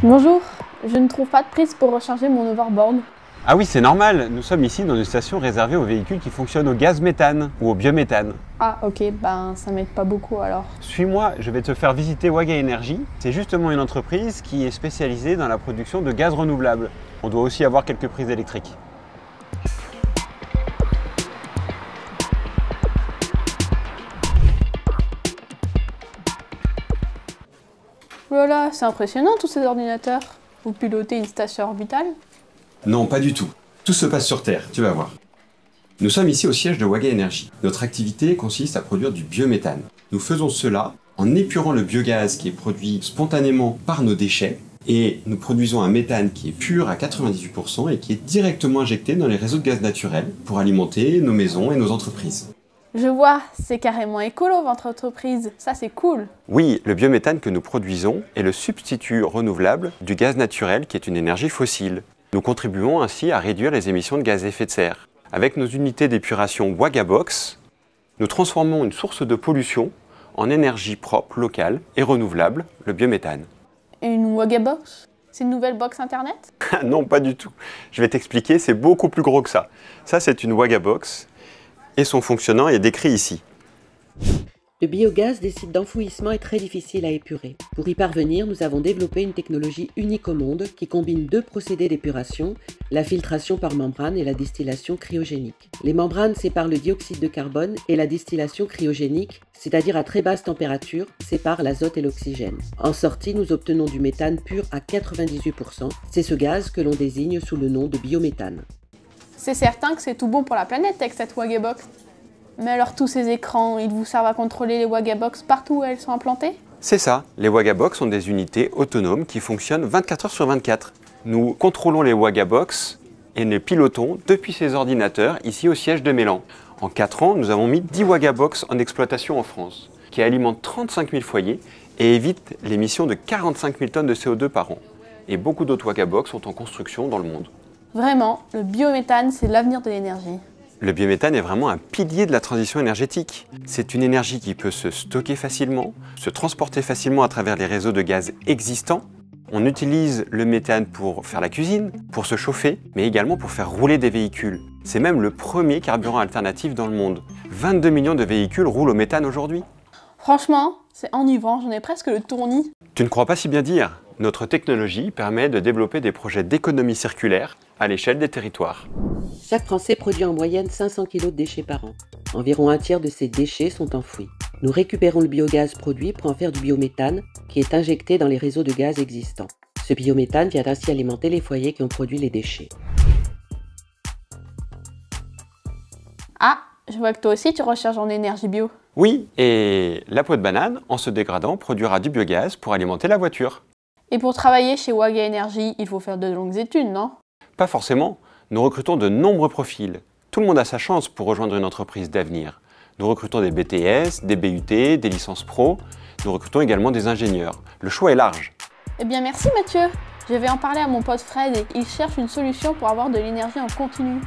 Bonjour, je ne trouve pas de prise pour recharger mon overboard. Ah oui, c'est normal, nous sommes ici dans une station réservée aux véhicules qui fonctionnent au gaz méthane ou au biométhane. Ah ok, ben ça m'aide pas beaucoup alors. Suis-moi, je vais te faire visiter Waga Energy. C'est justement une entreprise qui est spécialisée dans la production de gaz renouvelable. On doit aussi avoir quelques prises électriques. Voilà, c'est impressionnant tous ces ordinateurs. Vous pilotez une station orbitale? Non, pas du tout. Tout se passe sur Terre, tu vas voir. Nous sommes ici au siège de Waga Energy. Notre activité consiste à produire du biométhane. Nous faisons cela en épurant le biogaz qui est produit spontanément par nos déchets et nous produisons un méthane qui est pur à 98% et qui est directement injecté dans les réseaux de gaz naturel pour alimenter nos maisons et nos entreprises. Je vois, c'est carrément écolo votre entreprise, ça c'est cool. Oui, le biométhane que nous produisons est le substitut renouvelable du gaz naturel qui est une énergie fossile. Nous contribuons ainsi à réduire les émissions de gaz à effet de serre. Avec nos unités d'épuration Wagabox, nous transformons une source de pollution en énergie propre, locale et renouvelable, le biométhane. Et une Wagabox? C'est une nouvelle box internet? Non, pas du tout. Je vais t'expliquer, c'est beaucoup plus gros que ça. Ça, c'est une Wagabox et son fonctionnement est décrit ici. Le biogaz des sites d'enfouissement est très difficile à épurer. Pour y parvenir, nous avons développé une technologie unique au monde qui combine deux procédés d'épuration, la filtration par membrane et la distillation cryogénique. Les membranes séparent le dioxyde de carbone et la distillation cryogénique, c'est-à-dire à très basse température, sépare l'azote et l'oxygène. En sortie, nous obtenons du méthane pur à 98%. C'est ce gaz que l'on désigne sous le nom de biométhane. C'est certain que c'est tout bon pour la planète avec cette Wagabox. Mais alors tous ces écrans, ils vous servent à contrôler les Wagabox partout où elles sont implantées? C'est ça, les Wagabox sont des unités autonomes qui fonctionnent 24 heures sur 24. Nous contrôlons les Wagabox et les pilotons depuis ces ordinateurs ici au siège de Mélan. En 4 ans, nous avons mis 10 Wagabox en exploitation en France, qui alimentent 35 000 foyers et évitent l'émission de 45 000 tonnes de CO2 par an. Et beaucoup d'autres Wagabox sont en construction dans le monde. Vraiment, le biométhane, c'est l'avenir de l'énergie. Le biométhane est vraiment un pilier de la transition énergétique. C'est une énergie qui peut se stocker facilement, se transporter facilement à travers les réseaux de gaz existants. On utilise le méthane pour faire la cuisine, pour se chauffer, mais également pour faire rouler des véhicules. C'est même le premier carburant alternatif dans le monde. 22 millions de véhicules roulent au méthane aujourd'hui. Franchement, c'est enivrant, j'en ai presque le tournis. Tu ne crois pas si bien dire? Notre technologie permet de développer des projets d'économie circulaire à l'échelle des territoires. Chaque Français produit en moyenne 500 kg de déchets par an. Environ un tiers de ces déchets sont enfouis. Nous récupérons le biogaz produit pour en faire du biométhane qui est injecté dans les réseaux de gaz existants. Ce biométhane vient ainsi alimenter les foyers qui ont produit les déchets. Ah, je vois que toi aussi tu recharges en énergie bio. Oui, et la peau de banane, en se dégradant, produira du biogaz pour alimenter la voiture. Et pour travailler chez Waga Energy, il faut faire de longues études, non? Pas forcément. Nous recrutons de nombreux profils. Tout le monde a sa chance pour rejoindre une entreprise d'avenir. Nous recrutons des BTS, des BUT, des licences pro. Nous recrutons également des ingénieurs. Le choix est large. Eh bien merci Mathieu. Je vais en parler à mon pote Fred et il cherche une solution pour avoir de l'énergie en continu.